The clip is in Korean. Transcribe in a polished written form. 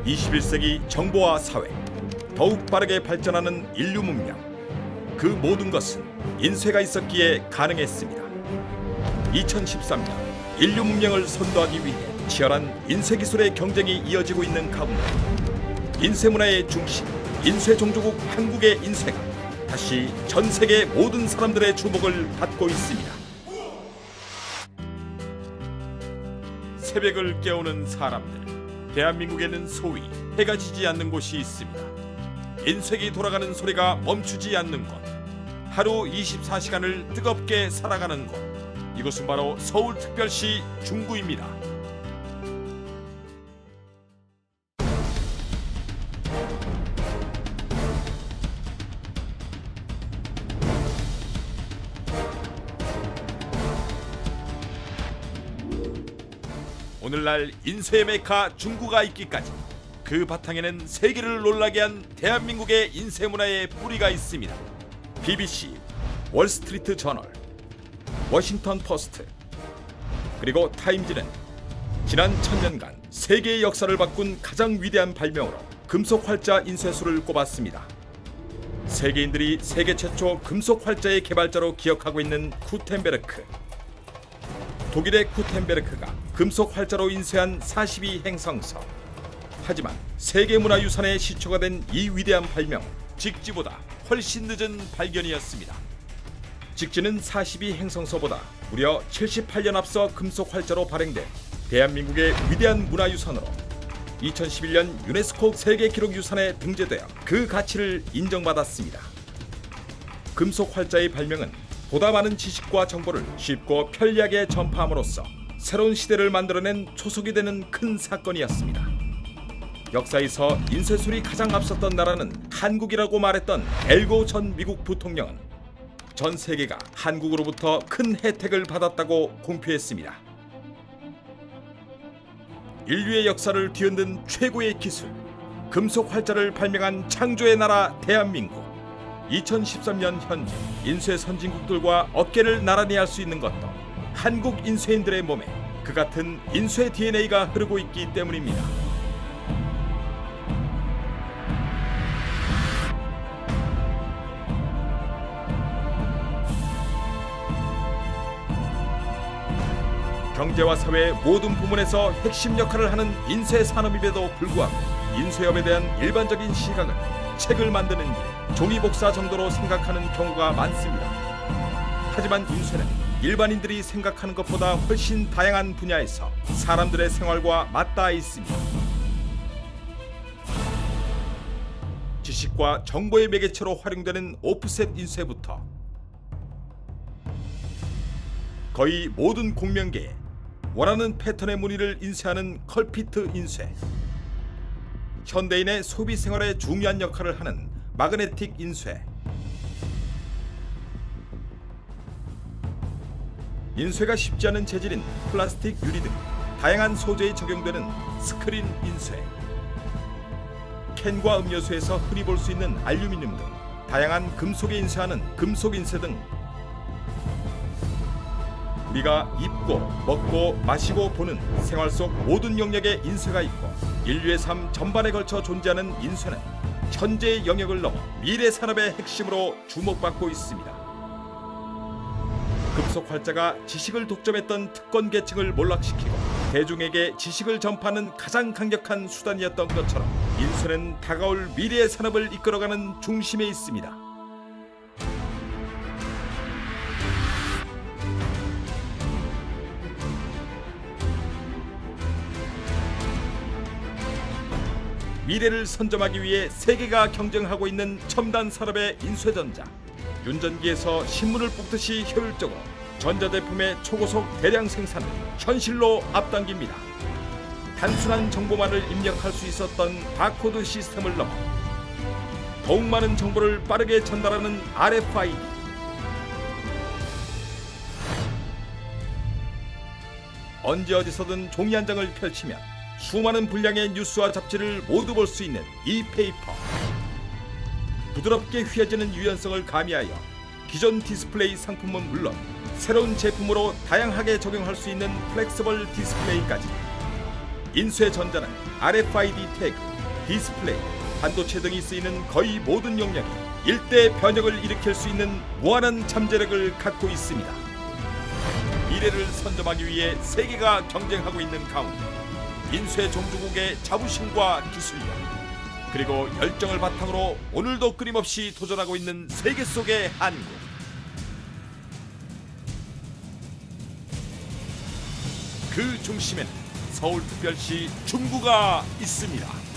21세기 정보화 사회, 더욱 빠르게 발전하는 인류 문명. 그 모든 것은 인쇄가 있었기에 가능했습니다. 2013년 인류 문명을 선도하기 위해 치열한 인쇄 기술의 경쟁이 이어지고 있는 가운데 인쇄 문화의 중심, 인쇄 종주국 한국의 인쇄가 다시 전 세계 모든 사람들의 주목을 받고 있습니다. 새벽을 깨우는 사람들, 대한민국에는 소위 해가 지지 않는 곳이 있습니다. 인쇄기 돌아가는 소리가 멈추지 않는 곳, 하루 24시간을 뜨겁게 살아가는 곳, 이곳은 바로 서울특별시 중구입니다. 오늘날 인쇄의 메카 중구가 있기까지 그 바탕에는 세계를 놀라게 한 대한민국의 인쇄 문화의 뿌리가 있습니다. BBC, 월스트리트 저널, 워싱턴 포스트, 그리고 타임즈는 지난 1000년간 세계의 역사를 바꾼 가장 위대한 발명으로 금속 활자 인쇄술을 꼽았습니다. 세계인들이 세계 최초 금속 활자의 개발자로 기억하고 있는 구텐베르크. 독일의 구텐베르크가 금속 활자로 인쇄한 42행성서. 하지만 세계문화유산의 시초가 된 이 위대한 발명, 직지보다 훨씬 늦은 발견이었습니다. 직지는 42행성서보다 무려 78년 앞서 금속 활자로 발행된 대한민국의 위대한 문화유산으로 2011년 유네스코 세계기록유산에 등재되어 그 가치를 인정받았습니다. 금속 활자의 발명은 보다 많은 지식과 정보를 쉽고 편리하게 전파함으로써 새로운 시대를 만들어낸 초석이 되는 큰 사건이었습니다. 역사에서 인쇄술이 가장 앞섰던 나라는 한국이라고 말했던 엘고 전 미국 부통령은 전 세계가 한국으로부터 큰 혜택을 받았다고 공표했습니다. 인류의 역사를 뒤흔든 최고의 기술, 금속 활자를 발명한 창조의 나라 대한민국. 2013년 현재 인쇄 선진국들과 어깨를 나란히 할 수 있는 것도 한국 인쇄인들의 몸에 그 같은 인쇄 DNA가 흐르고 있기 때문입니다. 경제와 사회의 모든 부문에서 핵심 역할을 하는 인쇄 산업임에도 불구하고 인쇄업에 대한 일반적인 시각은 책을 만드는 일, 종이 복사 정도로 생각하는 경우가 많습니다. 하지만 인쇄는 일반인들이 생각하는 것보다 훨씬 다양한 분야에서 사람들의 생활과 맞닿아 있습니다. 지식과 정보의 매개체로 활용되는 오프셋 인쇄부터 거의 모든 공명계에 원하는 패턴의 무늬를 인쇄하는 컬피트 인쇄, 현대인의 소비 생활에 중요한 역할을 하는 마그네틱 인쇄, 인쇄가 쉽지 않은 재질인 플라스틱, 유리 등 다양한 소재에 적용되는 스크린 인쇄, 캔과 음료수에서 흔히 볼 수 있는 알루미늄 등 다양한 금속에 인쇄하는 금속 인쇄 등 우리가 입고, 먹고, 마시고, 보는 생활 속 모든 영역에 인쇄가 있고 인류의 삶 전반에 걸쳐 존재하는 인쇄는 현재의 영역을 넘어 미래 산업의 핵심으로 주목받고 있습니다. 금속 활자가 지식을 독점했던 특권 계층을 몰락시키고 대중에게 지식을 전파하는 가장 강력한 수단이었던 것처럼 인쇄는 다가올 미래의 산업을 이끌어가는 중심에 있습니다. 미래를 선점하기 위해 세계가 경쟁하고 있는 첨단 산업의 인쇄전자. 윤전기에서 신문을 뽑듯이 효율적으로 전자제품의 초고속 대량 생산을 현실로 앞당깁니다. 단순한 정보만을 입력할 수 있었던 바코드 시스템을 넘어 더욱 많은 정보를 빠르게 전달하는 RFID. 언제 어디서든 종이 한 장을 펼치면 수많은 분량의 뉴스와 잡지를 모두 볼 수 있는 이페이퍼. 부드럽게 휘어지는 유연성을 가미하여 기존 디스플레이 상품은 물론 새로운 제품으로 다양하게 적용할 수 있는 플렉서블 디스플레이까지. 인쇄 전자는 RFID 태그, 디스플레이, 반도체 등이 쓰이는 거의 모든 역량이 일대 변혁을 일으킬 수 있는 무한한 잠재력을 갖고 있습니다. 미래를 선점하기 위해 세계가 경쟁하고 있는 가운데 인쇄 종주국의 자부심과 기술력 그리고 열정을 바탕으로 오늘도 끊임없이 도전하고 있는 세계 속의 한국. 그 중심에는 서울특별시 중구가 있습니다.